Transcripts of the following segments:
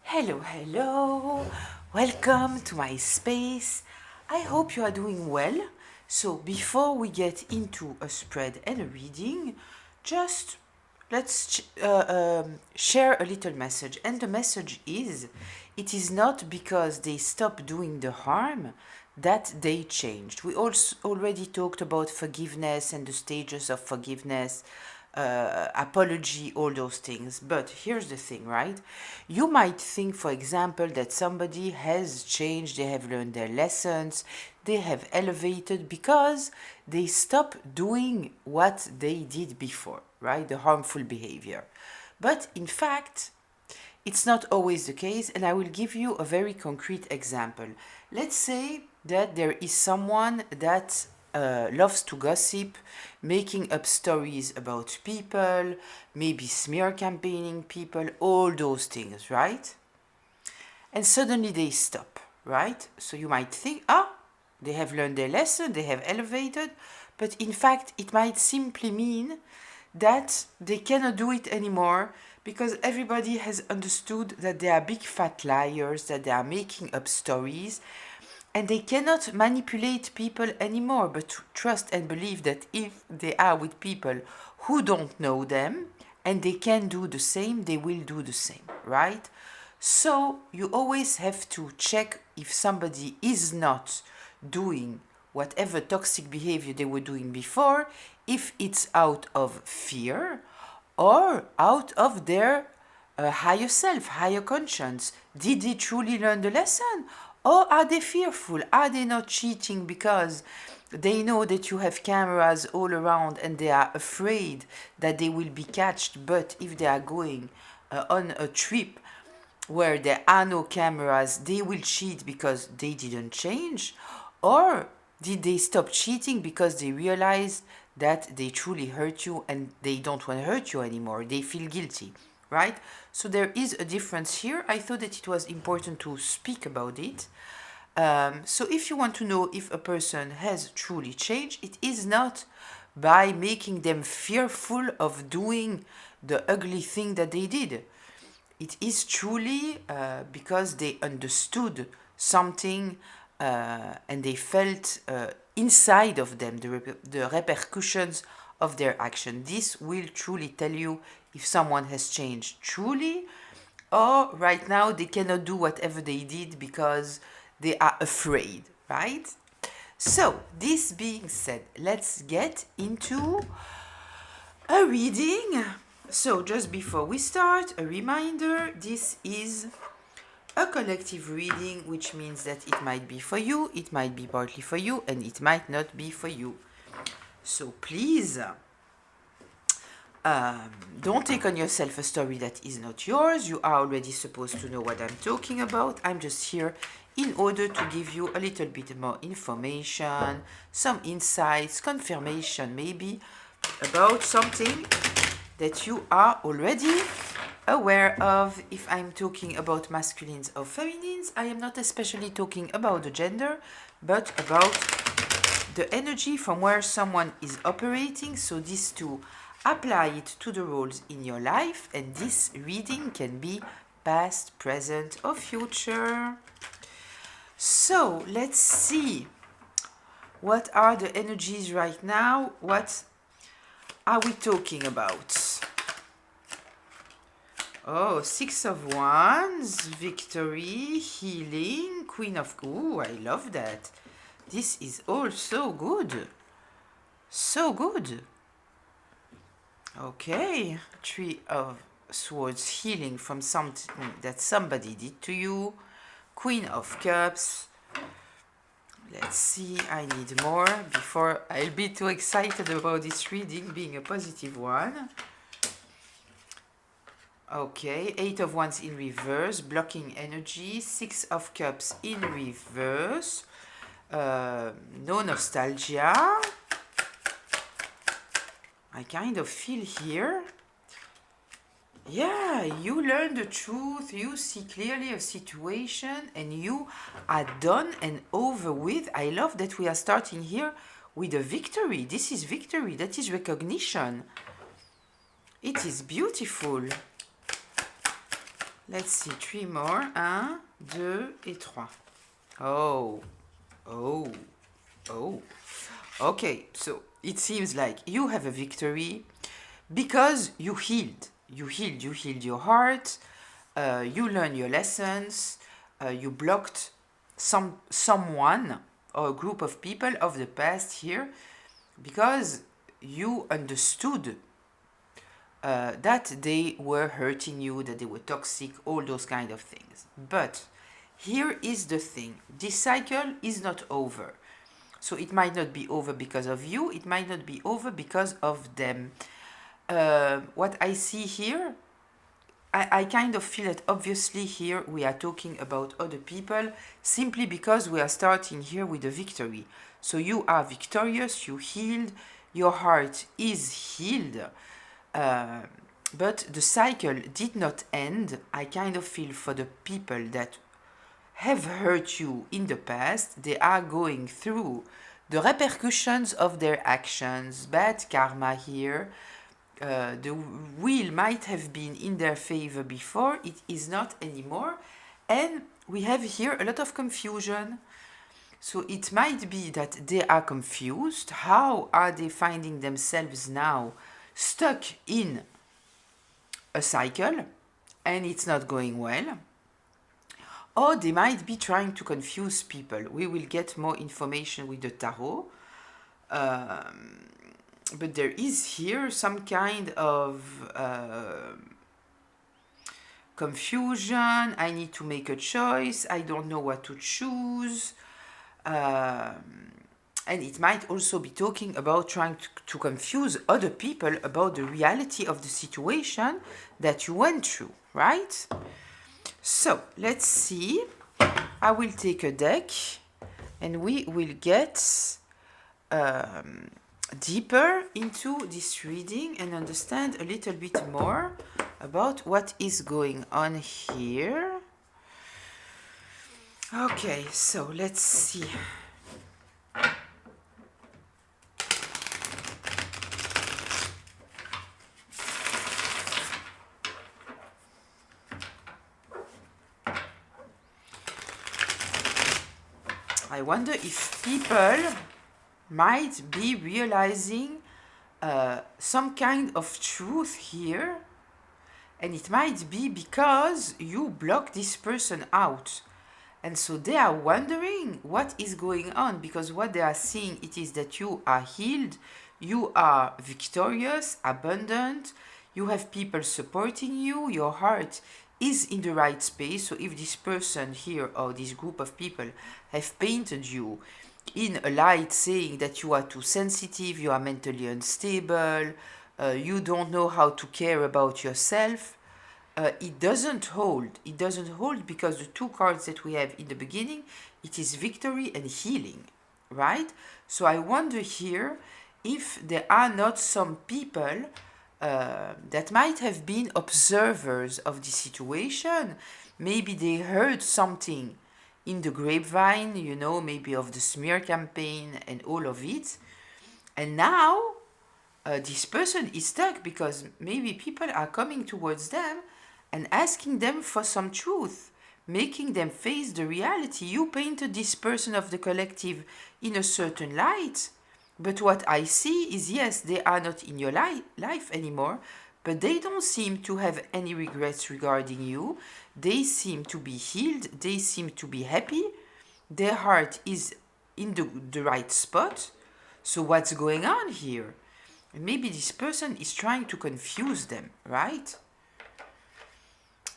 Hello, hello. Welcome to my space. I hope you are doing well. So, before we get into a spread and a reading, just let's share a little message. And the message is it is not because they stop doing the harm that they changed. We also already talked about forgiveness and the stages of forgiveness, apology, all those things. But here's the thing, right? You might think, for example, that somebody has changed, they have learned their lessons, they have elevated because they stop doing what they did before, right? The harmful behavior. But in fact, it's not always the case, and I will give you a very concrete example. Let's say that there is someone that loves to gossip, making up stories about people, maybe smear campaigning people, all those things, right? And suddenly they stop, right? So you might think, they have learned their lesson, they have elevated, but in fact, it might simply mean that they cannot do it anymore because everybody has understood that they are big fat liars, that they are making up stories, and they cannot manipulate people anymore, but trust and believe that if they are with people who don't know them and they can do the same, they will do the same, right? So you always have to check if somebody is not doing whatever toxic behavior they were doing before, if it's out of fear or out of their higher self, higher conscience. Did they truly learn the lesson? Or are they fearful? Are they not cheating because they know that you have cameras all around and they are afraid that they will be catched? But if they are going on a trip where there are no cameras, they will cheat because they didn't change? Or did they stop cheating because they realized that they truly hurt you and they don't want to hurt you anymore? They feel guilty, right? So there is a difference here. I thought that it was important to speak about it. So if you want to know if a person has truly changed, it is not by making them fearful of doing the ugly thing that they did. It is truly because they understood something and they felt inside of them the repercussions of their action. This will truly tell you if someone has changed truly, or right now they cannot do whatever they did because they are afraid, right? So, this being said, let's get into a reading. So, just before we start, a reminder, this is a collective reading, which means that it might be for you, it might be partly for you, and it might not be for you. So please, don't take on yourself a story that is not yours. You are already supposed to know what I'm talking about. I'm just here in order to give you a little bit more information, some insights, confirmation maybe about something that you are already aware of. If I'm talking about masculines or feminines, I am not especially talking about the gender, but about the energy from where someone is operating. So this to apply it to the roles in your life, and this reading can be past, present, or future. So let's see. What are the energies right now? What are we talking about? Oh, Six of Wands, victory, healing, Queen of... Ooh, I love that. This is all so good. So good. Okay, Three of Swords, healing from something that somebody did to you. Queen of Cups. Let's see, I need more before I'll be too excited about this reading being a positive one. Okay, Eight of Wands in reverse, blocking energy. Six of Cups in reverse. No nostalgia. I kind of feel here. Yeah, you learn the truth, you see clearly a situation, and you are done and over with. I love that we are starting here with a victory. This is victory, that is recognition. It is beautiful. Let's see, 3 more. 1, 2, et 3. Oh, oh, oh. Okay, so it seems like you have a victory because you healed. You healed your heart. You learned your lessons. You blocked someone or a group of people of the past here because you understood that they were hurting you, that they were toxic, all those kind of things. But here is the thing. This cycle is not over. So it might not be over because of you. It might not be over because of them. What I see here, I kind of feel that obviously here we are talking about other people simply because we are starting here with a victory. So you are victorious, you healed, your heart is healed. But the cycle did not end. I kind of feel for the people that have hurt you in the past, they are going through the repercussions of their actions, bad karma here. The wheel might have been in their favor before, it is not anymore. And we have here a lot of confusion. So it might be that they are confused. How are they finding themselves now stuck in a cycle and it's not going well? Or they might be trying to confuse people. We will get more information with the tarot. But there is here some kind of confusion. I need to make a choice. I don't know what to choose. And it might also be talking about trying to confuse other people about the reality of the situation that you went through, right? So let's see. I will take a deck and we will get deeper into this reading and understand a little bit more about what is going on here. Okay, so let's see. I wonder if people might be realizing some kind of truth here, and it might be because you block this person out, and so they are wondering what is going on, because what they are seeing it is that you are healed, you are victorious, abundant, you have people supporting you, your heart is in the right space. So if this person here or this group of people have painted you in a light saying that you are too sensitive, you are mentally unstable, you don't know how to care about yourself, it doesn't hold. It doesn't hold because the two cards that we have in the beginning, it is victory and healing, right? So I wonder here if there are not some people that might have been observers of the situation. Maybe they heard something in the grapevine, you know, maybe of the smear campaign and all of it. And now this person is stuck because maybe people are coming towards them and asking them for some truth, making them face the reality. You painted this person of the collective in a certain light, but what I see is, yes, they are not in your life anymore, but they don't seem to have any regrets regarding you. They seem to be healed. They seem to be happy. Their heart is in the right spot. So what's going on here? And maybe this person is trying to confuse them, right?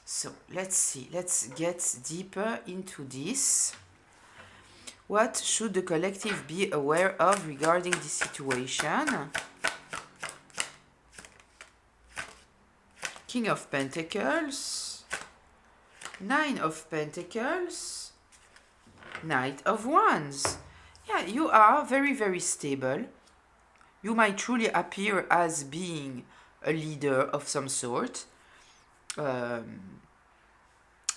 So let's see. Let's get deeper into this. What should the collective be aware of regarding this situation? King of Pentacles, Nine of Pentacles, Knight of Wands. Yeah, you are very, very stable. You might truly appear as being a leader of some sort.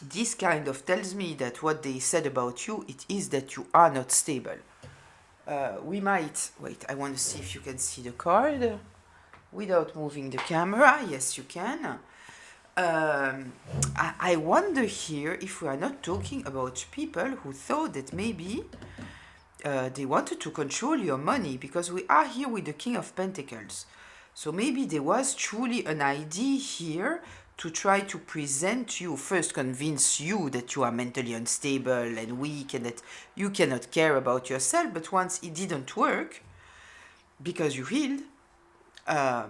This kind of tells me that what they said about you, it is that you are not stable. We might... Wait, I want to see if you can see the card without moving the camera. Yes, you can. I wonder here if we are not talking about people who thought that maybe they wanted to control your money, because we are here with the King of Pentacles. So maybe there was truly an idea here to try to present you, first convince you that you are mentally unstable and weak and that you cannot care about yourself. But once it didn't work, because you healed,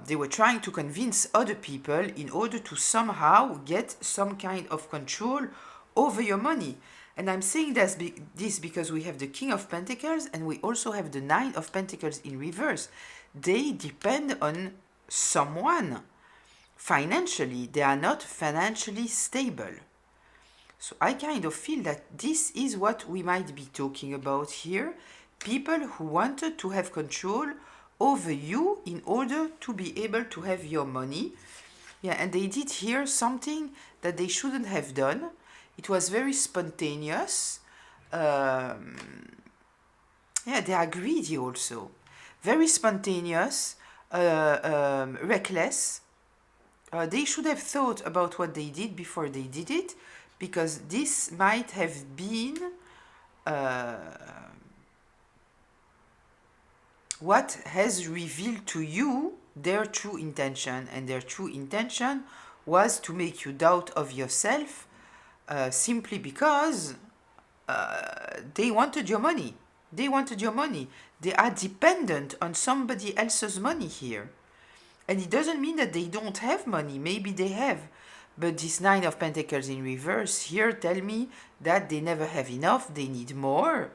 they were trying to convince other people in order to somehow get some kind of control over your money. And I'm saying this because we have the King of Pentacles and we also have the Nine of Pentacles in reverse. They depend on someone financially. They are not financially stable. So I kind of feel that this is what we might be talking about here. People who wanted to have control over you in order to be able to have your money. Yeah, and they did here something that they shouldn't have done. It was very spontaneous. Yeah, they are greedy also. Very spontaneous, reckless. They should have thought about what they did before they did it, because this might have been what has revealed to you their true intention. And their true intention was to make you doubt of yourself, simply because they wanted your money. They wanted your money. They are dependent on somebody else's money here. And it doesn't mean that they don't have money. Maybe they have. But this Nine of Pentacles in reverse here tell me that they never have enough. They need more.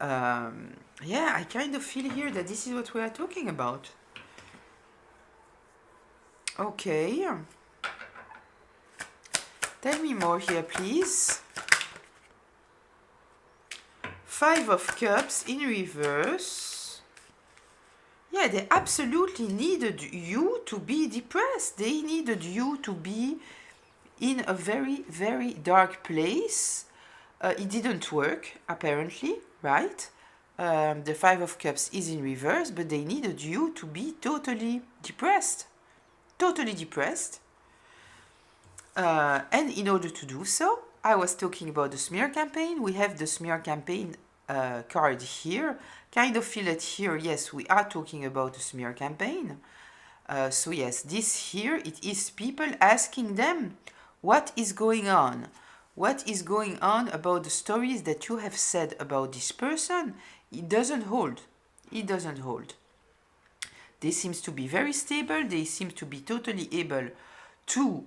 Yeah, I kind of feel here that this is what we are talking about. Okay. Tell me more here, please. Five of Cups in reverse. Yeah, they absolutely needed you to be depressed. They needed you to be in a very, very dark place. It didn't work, apparently, right? The Five of Cups is in reverse, but they needed you to be totally depressed. Totally depressed. And in order to do so, I was talking about the smear campaign. We have the smear campaign card here. Kind of feel it here. Yes, we are talking about the smear campaign. So yes, this here, it is people asking them, what is going on? What is going on about the stories that you have said about this person? It doesn't hold. It doesn't hold. They seem to be very stable. They seem to be totally able to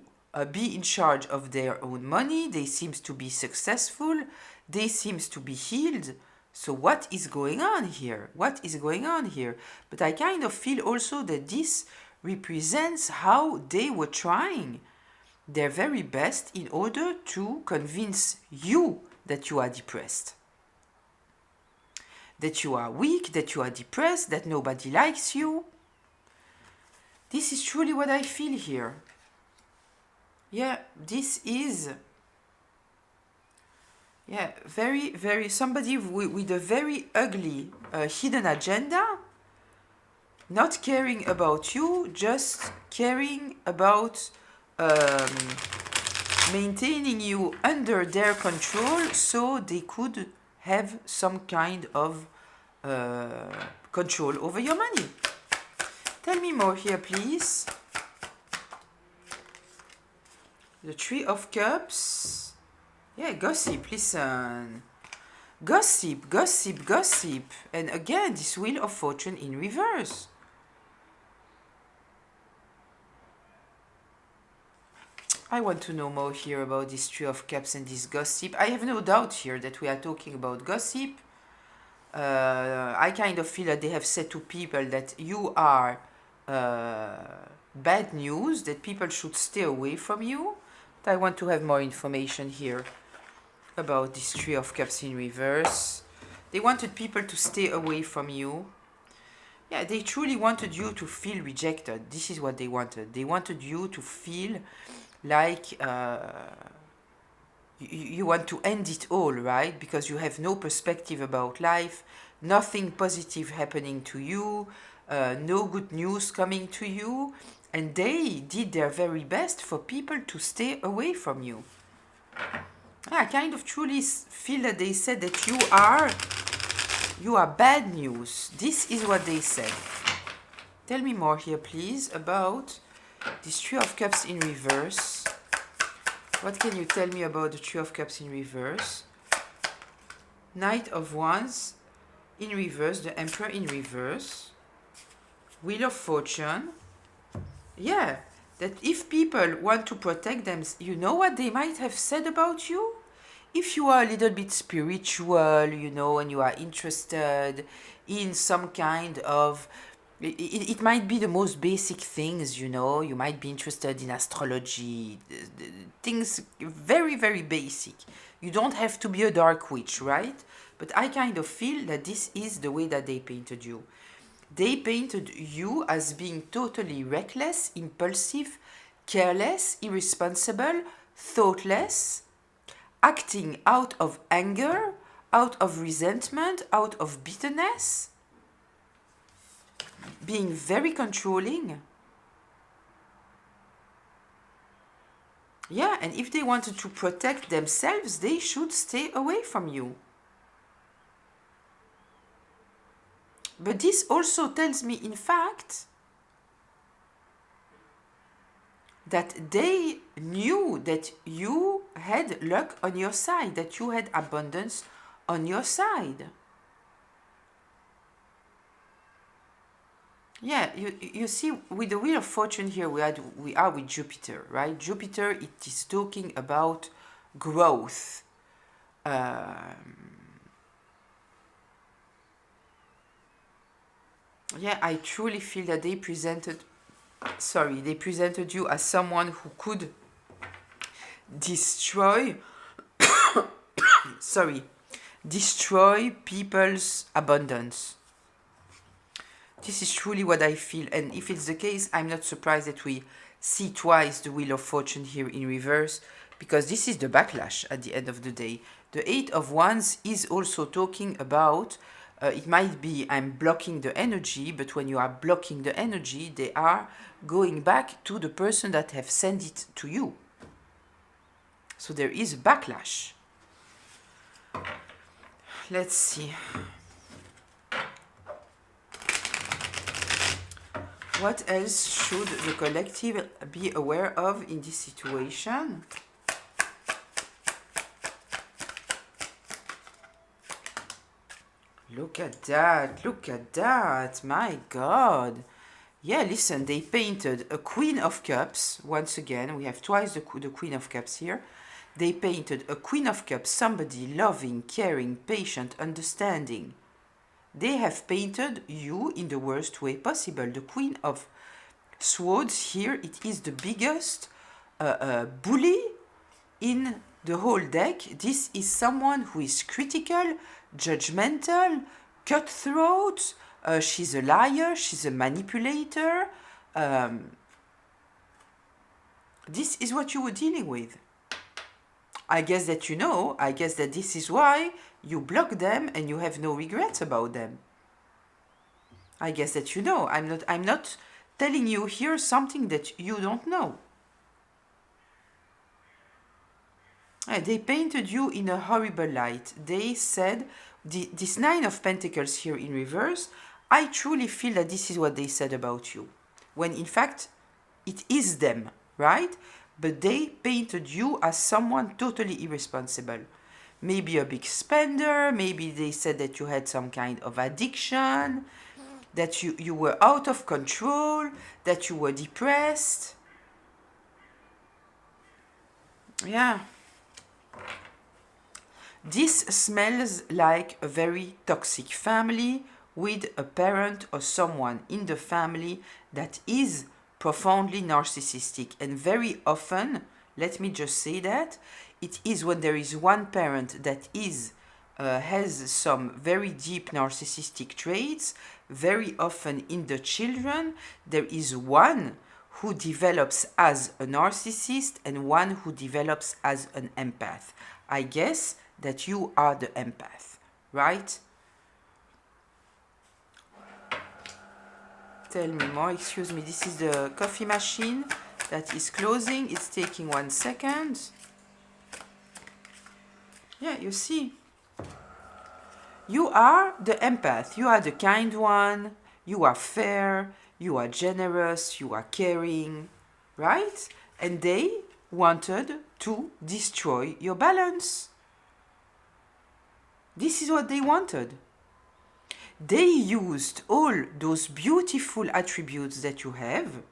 be in charge of their own money. They seem to be successful. They seem to be healed. So what is going on here? What is going on here? But I kind of feel also that this represents how they were trying their very best in order to convince you that you are depressed. That you are weak, that you are depressed, that nobody likes you. This is truly what I feel here. Yeah, this is... yeah, very, very... somebody with a very ugly hidden agenda. Not caring about you, just caring about maintaining you under their control so they could have some kind of control over your money. Tell me more here, please. The Three of Cups. Yeah, gossip, listen. Gossip, gossip, gossip. And again, this Wheel of Fortune in reverse. I want to know more here about this Three of Cups and this gossip. I have no doubt here that we are talking about gossip. I kind of feel that they have said to people that you are bad news, that people should stay away from you. But I want to have more information here about this Three of Cups in reverse. They wanted people to stay away from you. Yeah, they truly wanted you to feel rejected. This is what they wanted. They wanted you to feel like you want to end it all, right? Because you have no perspective about life, nothing positive happening to you, no good news coming to you, And they did their very best for people to stay away from you. I kind of truly feel that they said that you are bad news. This is what they said. Tell me more here, please, about this Three of Cups in reverse. What can you tell me about the Three of Cups in reverse? Knight of Wands in reverse, the Emperor in reverse, Wheel of Fortune. Yeah, that if people want to protect them, you know what they might have said about you? If you are a little bit spiritual, you know, and you are interested in some kind of, it might be the most basic things, you know, you might be interested in astrology, things very, very basic. You don't have to be a dark witch, right? But I kind of feel that this is the way that they painted you. They painted you as being totally reckless, impulsive, careless, irresponsible, thoughtless, acting out of anger, out of resentment, out of bitterness, being very controlling. Yeah, and if they wanted to protect themselves, they should stay away from you. But this also tells me, in fact, that they knew that you had luck on your side, that you had abundance on your side. Yeah, you see, with the Wheel of Fortune here, we are with Jupiter, right? Jupiter, it is talking about growth. Yeah, I truly feel that they presented you as someone who could destroy destroy people's abundance. This is truly what I feel, and if it's the case, I'm not surprised that we see twice the Wheel of Fortune here in reverse, because this is the backlash at the end of the day. The Eight of Wands is also talking about, it might be I'm blocking the energy, but when you are blocking the energy, they are going back to the person that have sent it to you. So there is a backlash. Let's see. What else should the collective be aware of in this situation? Look at that, my God. Yeah, listen, they painted a Queen of Cups. Once again, we have twice the Queen of Cups here. They painted a Queen of Cups, somebody loving, caring, patient, understanding. They have painted you in the worst way possible. The Queen of Swords here, it is the biggest bully in the whole deck. This is someone who is critical, judgmental, cutthroat. She's a liar, she's a manipulator. This is what you were dealing with. I guess that you know, I guess that this is why you block them and you have no regrets about them. I guess that you know. I'm not telling you here something that you don't know. They painted you in a horrible light. They said, this Nine of Pentacles here in reverse, I truly feel that this is what they said about you. When in fact, it is them, right? But they painted you as someone totally irresponsible. Maybe a big spender, maybe they said that you had some kind of addiction, that you were out of control, that you were depressed. Yeah. This smells like a very toxic family with a parent or someone in the family that is profoundly narcissistic. And very often, let me just say that, it is when there is one parent that is has some very deep narcissistic traits. Very often in the children, there is one who develops as a narcissist and one who develops as an empath. I guess that you are the empath, right? Tell me more. Excuse me, this is the coffee machine that is closing. It's taking 1 second. Yeah, you see. You are the empath. You are the kind one. You are fair. You are generous. You are caring. Right? And they wanted to destroy your balance. This is what they wanted. They used all those beautiful attributes that you have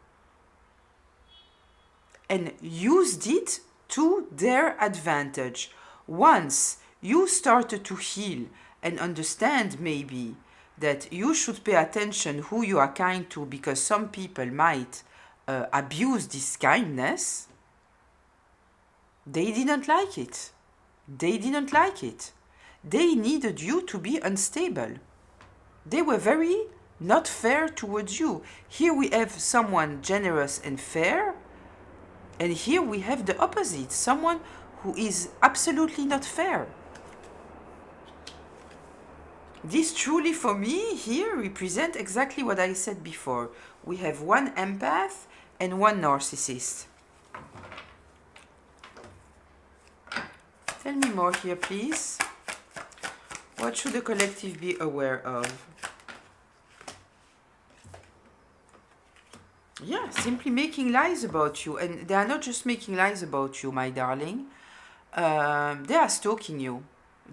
and used it to their advantage. Once you started to heal and understand maybe that you should pay attention who you are kind to, because some people might abuse this kindness, they didn't like it. They didn't like it. They needed you to be unstable. They were very not fair towards you. Here we have someone generous and fair, and here we have the opposite, someone who is absolutely not fair. This truly, for me, here represents exactly what I said before. We have one empath and one narcissist. Tell me more here, please. What should the collective be aware of? Yeah, simply making lies about you. And they are not just making lies about you, my darling. They are stalking you.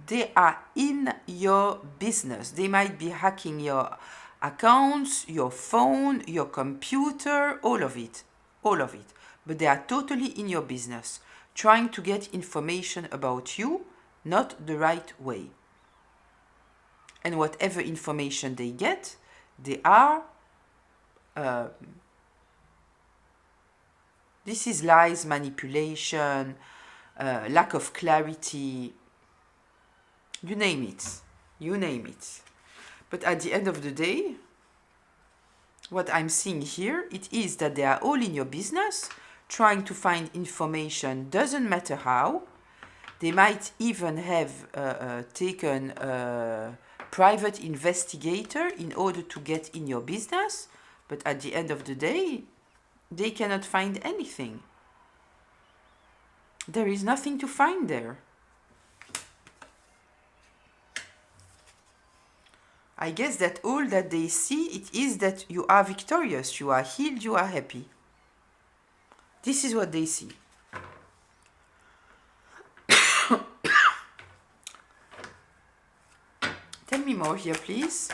They are in your business. They might be hacking your accounts, your phone, your computer, all of it. All of it. But they are totally in your business, trying to get information about you, not the right way. And whatever information they get, they are... this is lies, manipulation, lack of clarity, you name it. You name it. But at the end of the day, what I'm seeing here, it is that they are all in your business, trying to find information, doesn't matter how. They might even have taken a private investigator in order to get in your business, but at the end of the day, they cannot find anything. There is nothing to find there. I guess that all that they see, it is that you are victorious, you are healed, you are happy. This is what they see. Tell me more here, please.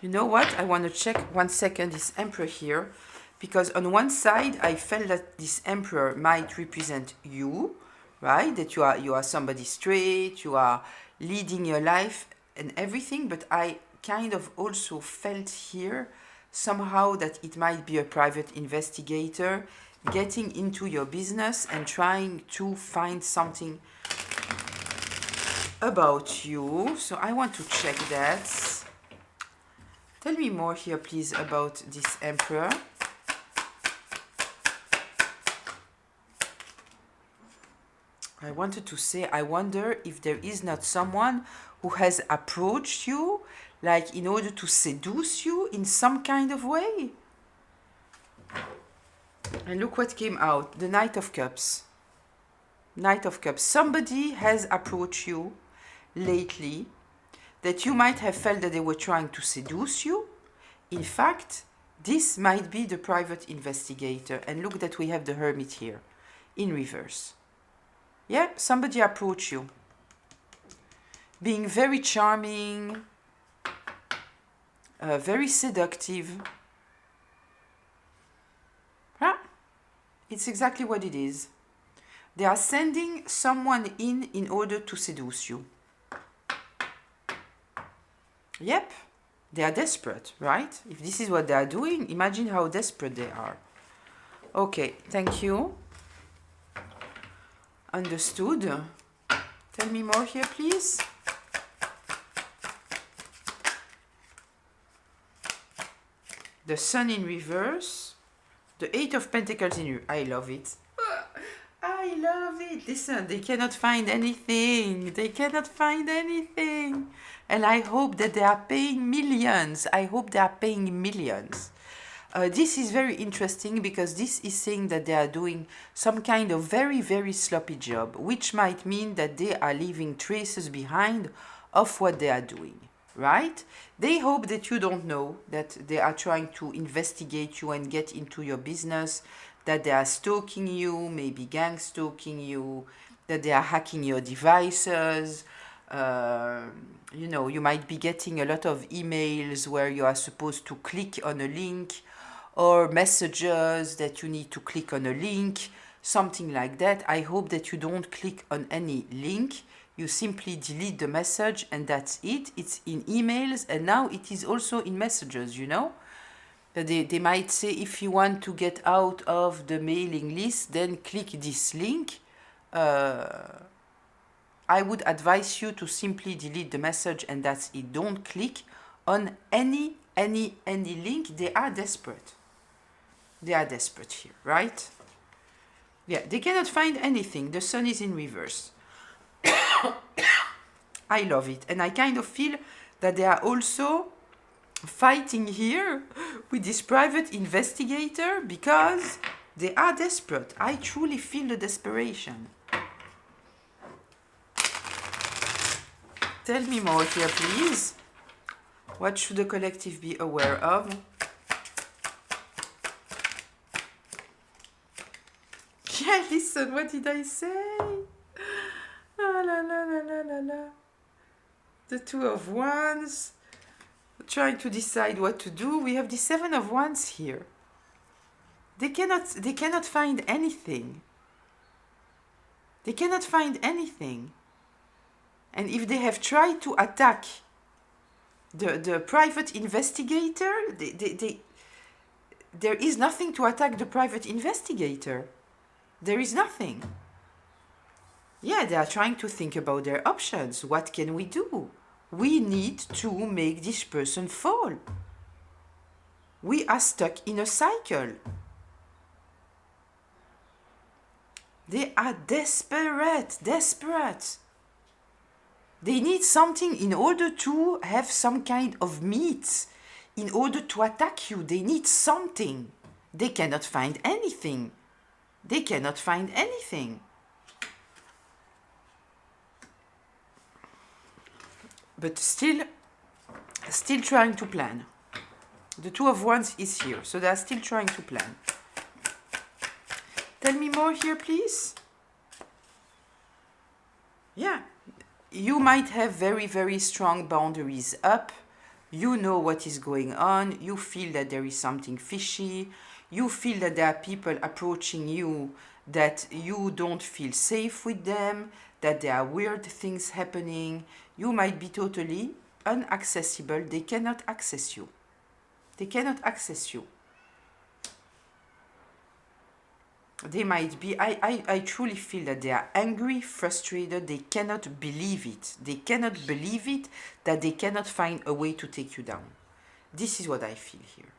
You know what? I want to check 1 second this emperor here, because on one side I felt that this emperor might represent you, right? That you are somebody straight, you are leading your life and everything, but I kind of also felt here somehow that it might be a private investigator getting into your business and trying to find something about you. So I want to check that. Tell me more here, please, about this emperor. I wanted to say, I wonder if there is not someone who has approached you, like in order to seduce you in some kind of way. And look what came out, the Knight of Cups. Knight of Cups. Somebody has approached you lately that you might have felt that they were trying to seduce you. In fact, this might be the private investigator. And look that we have the Hermit here in reverse. Yeah, somebody approached you, being very charming, very seductive. Huh? It's exactly what it is. They are sending someone in order to seduce you. Yep, they are desperate, right? If this is what they are doing, imagine how desperate they are. Okay, thank you. Understood. Tell me more here, please. The Sun in reverse. The Eight of Pentacles in reverse. I love it. I love it. Listen, they cannot find anything. They cannot find anything. And I hope that they are paying millions. I hope they are paying millions. This is very interesting because this is saying that they are doing some kind of very, very sloppy job, which might mean that they are leaving traces behind of what they are doing, right? They hope that you don't know, that they are trying to investigate you and get into your business, that they are stalking you, maybe gang stalking you, that they are hacking your devices. You know, you might be getting a lot of emails where you are supposed to click on a link, or messages that you need to click on a link, something like that. I hope that you don't click on any link. You simply delete the message and that's it. It's in emails and now it is also in messages, you know. They might say, if you want to get out of the mailing list, then click this link. I would advise you to simply delete the message and that's it. Don't click on any link. They are desperate. They are desperate here, right? Yeah, they cannot find anything. The sun is in reverse. I love it. And I kind of feel that they are also fighting here with this private investigator because they are desperate. I truly feel the desperation. Tell me more here, please. What should the collective be aware of? Yeah, listen, what did I say? Ah, la, la, la, la, la, la. The Two of Wands. Trying to decide what to do. We have the Seven of Wands here. They cannot find anything. They cannot find anything. And if they have tried to attack the private investigator, there is nothing to attack the private investigator. There is nothing. Yeah, they are trying to think about their options. What can we do? We need to make this person fall. We are stuck in a cycle. They are desperate. They need something in order to have some kind of meat. In order to attack you, they need something. They cannot find anything. They cannot find anything. But still trying to plan. The Two of Wands is here, so they are still trying to plan. Tell me more here, please. Yeah, you might have very, very strong boundaries up. You know what is going on. You feel that there is something fishy. You feel that there are people approaching you that you don't feel safe with them, that there are weird things happening. You might be totally inaccessible. They cannot access you. They cannot access you. They might be, I truly feel that they are angry, frustrated. They cannot believe it. They cannot believe it that they cannot find a way to take you down. This is what I feel here.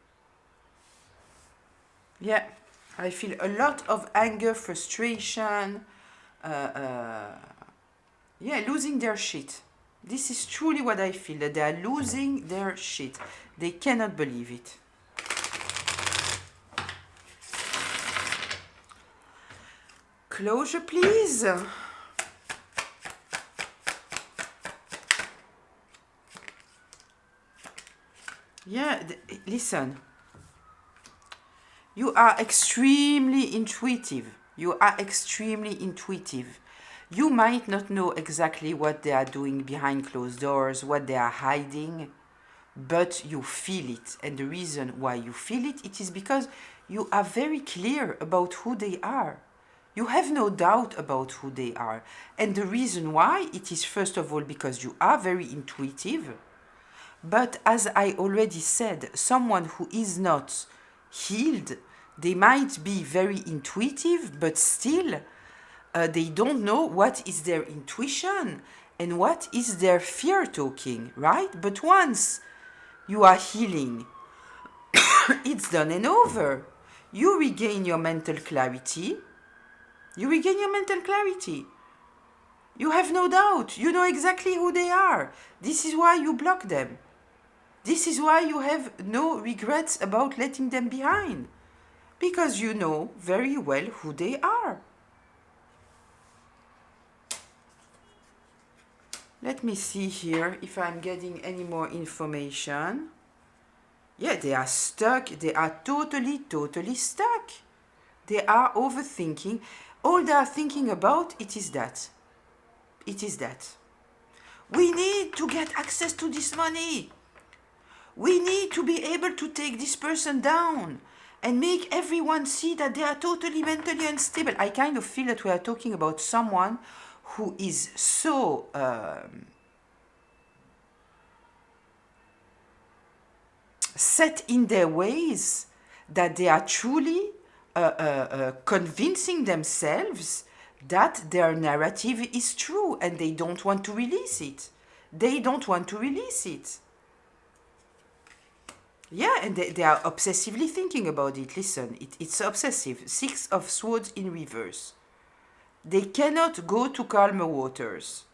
Yeah, I feel a lot of anger, frustration, yeah, losing their shit. This is truly what I feel, that they are losing their shit. They cannot believe it. Closure, please. Yeah, listen. You are extremely intuitive. You are extremely intuitive. You might not know exactly what they are doing behind closed doors, what they are hiding, but you feel it. And the reason why you feel it, it is because you are very clear about who they are. You have no doubt about who they are. And the reason why, it is first of all because you are very intuitive. But as I already said, someone who is not healed, they might be very intuitive, but still they don't know what is their intuition and what is their fear talking, right? But once you are healing, it's done and over. You regain your mental clarity. You regain your mental clarity. You have no doubt. You know exactly who they are. This is why you block them. This is why you have no regrets about letting them behind. Because you know very well who they are. Let me see here if I'm getting any more information. Yeah, they are stuck. They are totally stuck. They are overthinking. All they are thinking about, it is that. It is that. We need to get access to this money. We need to be able to take this person down and make everyone see that they are totally mentally unstable. I kind of feel that we are talking about someone who is so set in their ways that they are truly convincing themselves that their narrative is true and they don't want to release it. They don't want to release it. Yeah, and they are obsessively thinking about it. Listen, it's obsessive. 6 of Swords in reverse. They cannot go to calmer waters.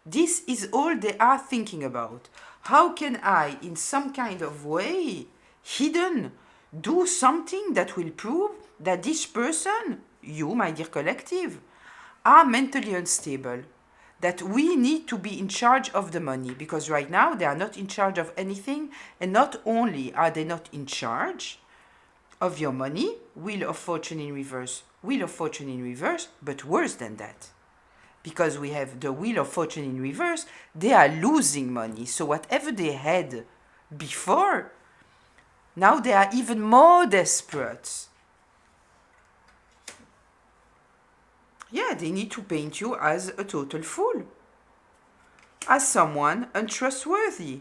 This is all they are thinking about. How can I, in some kind of way, hidden, do something that will prove that this person, you, my dear collective, are mentally unstable? That we need to be in charge of the money, because right now they are not in charge of anything, and not only are they not in charge of your money, Wheel of Fortune in reverse, but worse than that. Because we have the Wheel of Fortune in reverse, they are losing money. So whatever they had before, now they are even more desperate. Yeah, they need to paint you as a total fool. As someone untrustworthy.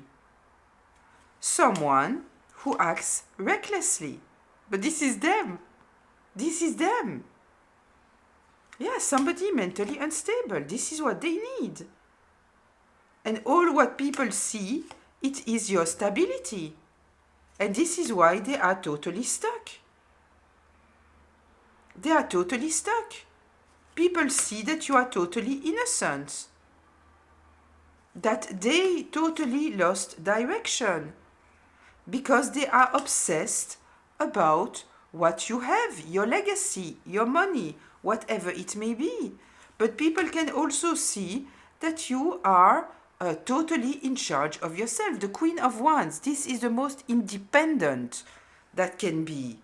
Someone who acts recklessly. But this is them. This is them. Yeah, somebody mentally unstable. This is what they need. And all what people see, it is your stability. And this is why they are totally stuck. They are totally stuck. People see that you are totally innocent. That they totally lost direction. Because they are obsessed about what you have, your legacy, your money, whatever it may be. But people can also see that you are totally in charge of yourself. The Queen of Wands, this is the most independent that can be.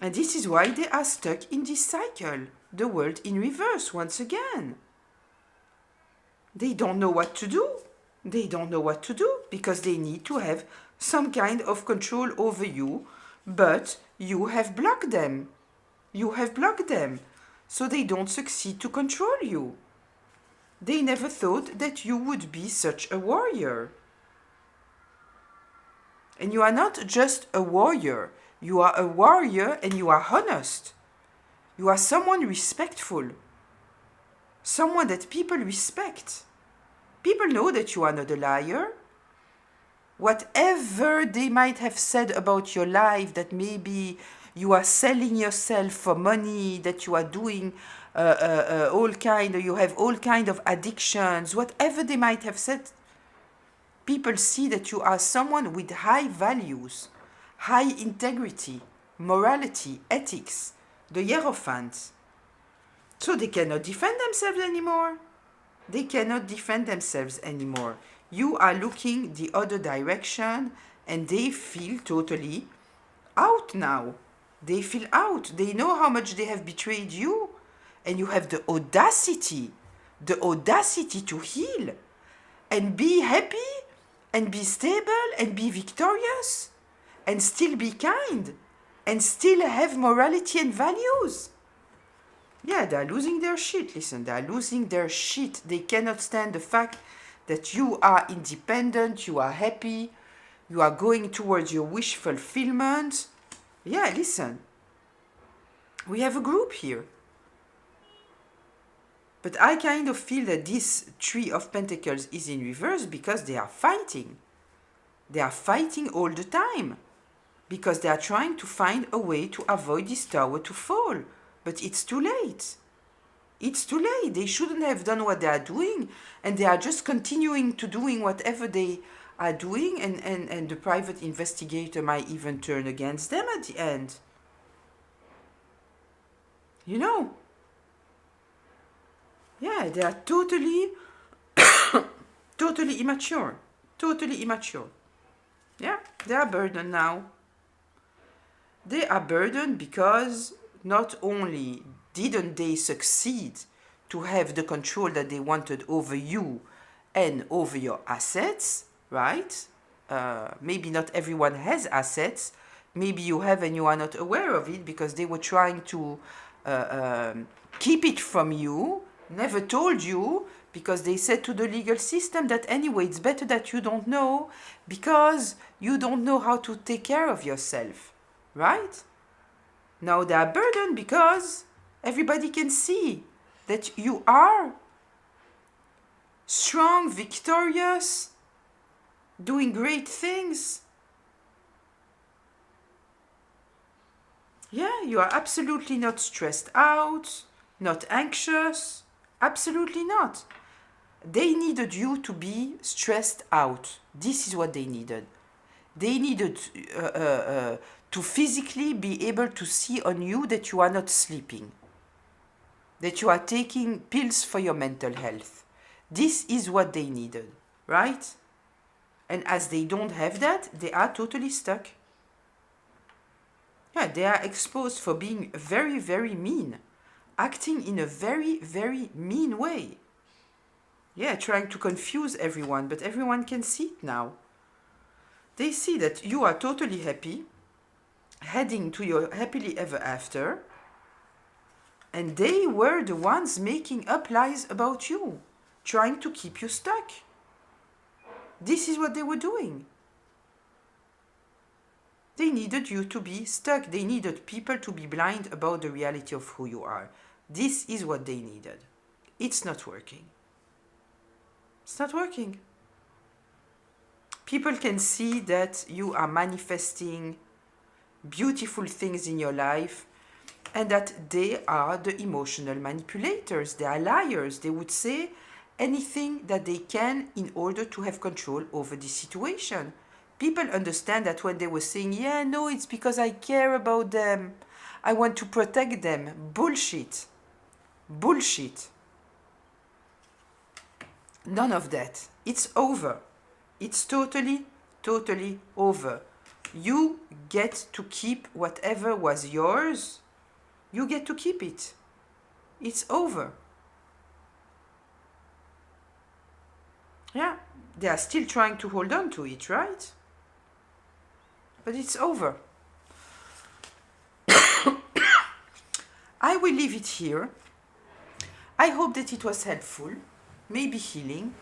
And this is why they are stuck in this cycle. The world in reverse once again. They don't know what to do. They don't know what to do because they need to have some kind of control over you, but you have blocked them. You have blocked them, so they don't succeed to control you. They never thought that you would be such a warrior. And you are not just a warrior. You are a warrior and you are honest. You are someone respectful. Someone that people respect. People know that you are not a liar. Whatever they might have said about your life, that maybe you are selling yourself for money, that you are doing you have all kind of addictions, whatever they might have said, people see that you are someone with high values, high integrity, morality, ethics, the Hierophant. So they cannot defend themselves anymore. They cannot defend themselves anymore. You are looking the other direction and they feel totally out now. They feel out. They know how much they have betrayed you. And you have the audacity to heal and be happy and be stable and be victorious and still be kind and still have morality and values. Yeah, they are losing their shit. Listen, they are losing their shit. They cannot stand the fact that you are independent, you are happy, you are going towards your wish fulfillment. Yeah, listen. We have a group here. But I kind of feel that this Three of Pentacles is in reverse because they are fighting. They are fighting all the time. Because they are trying to find a way to avoid this tower to fall. but it's too late. It's too late. They shouldn't have done what they are doing, and they are just continuing to doing whatever they are doing, and the private investigator might even turn against them at the end. You know? Yeah, they are totally, totally immature. Totally immature. Yeah, they are burdened now. They are burdened because not only didn't they succeed to have the control that they wanted over you and over your assets, right? Maybe not everyone has assets. Maybe you have and you are not aware of it because they were trying to keep it from you, never told you, because they said to the legal system that anyway, it's better that you don't know because you don't know how to take care of yourself, right? Now they are burdened because everybody can see that you are strong, victorious, doing great things. Yeah, you are absolutely not stressed out, not anxious, absolutely not. They needed you to be stressed out. This is what they needed. They needed to physically be able to see on you that you are not sleeping, that you are taking pills for your mental health. This is what they needed, right? And as they don't have that, they are totally stuck. Yeah, they are exposed for being very, very mean, acting in a very, very mean way. Yeah, trying to confuse everyone, but everyone can see it now. They see that you are totally happy, heading to your happily ever after, and they were the ones making up lies about you, trying to keep you stuck. This is what they were doing. They needed you to be stuck. They needed people to be blind about the reality of who you are. This is what they needed. It's not working. It's not working. People can see that you are manifesting beautiful things in your life and that they are the emotional manipulators. They are liars. They would say anything that they can in order to have control over the situation. People understand that when they were saying, yeah, no, it's because I care about them. I want to protect them. Bullshit. Bullshit. None of that. It's over. It's totally, totally over. You get to keep whatever was yours. You get to keep it. It's over. Yeah, they are still trying to hold on to it, right? But it's over. I will leave it here. I hope that it was helpful, maybe healing.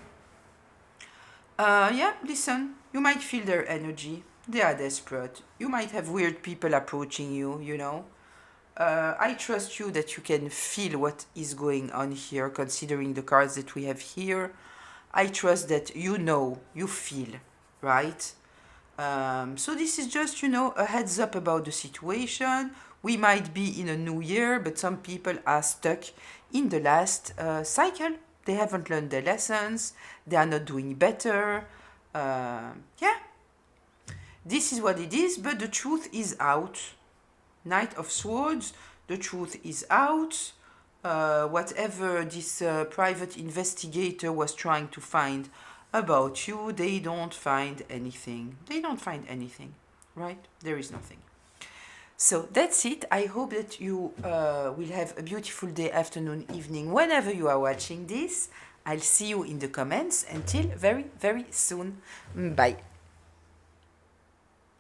Yeah, listen, you might feel their energy. They are desperate. You might have weird people approaching you, you know. I trust you that you can feel what is going on here, considering the cards that we have here. I trust that you know, you feel, right? So this is just, you know, a heads up about the situation. We might be in a new year, but some people are stuck in the last cycle. They haven't learned their lessons. They are not doing better. Yeah, this is what it is, but the truth is out. Knight of Swords, the truth is out. Whatever this private investigator was trying to find about you, they don't find anything. They don't find anything, right? There is nothing. So that's it. I hope that you will have a beautiful day, afternoon, evening, whenever you are watching this. I'll see you in the comments. Until very, very soon. Bye.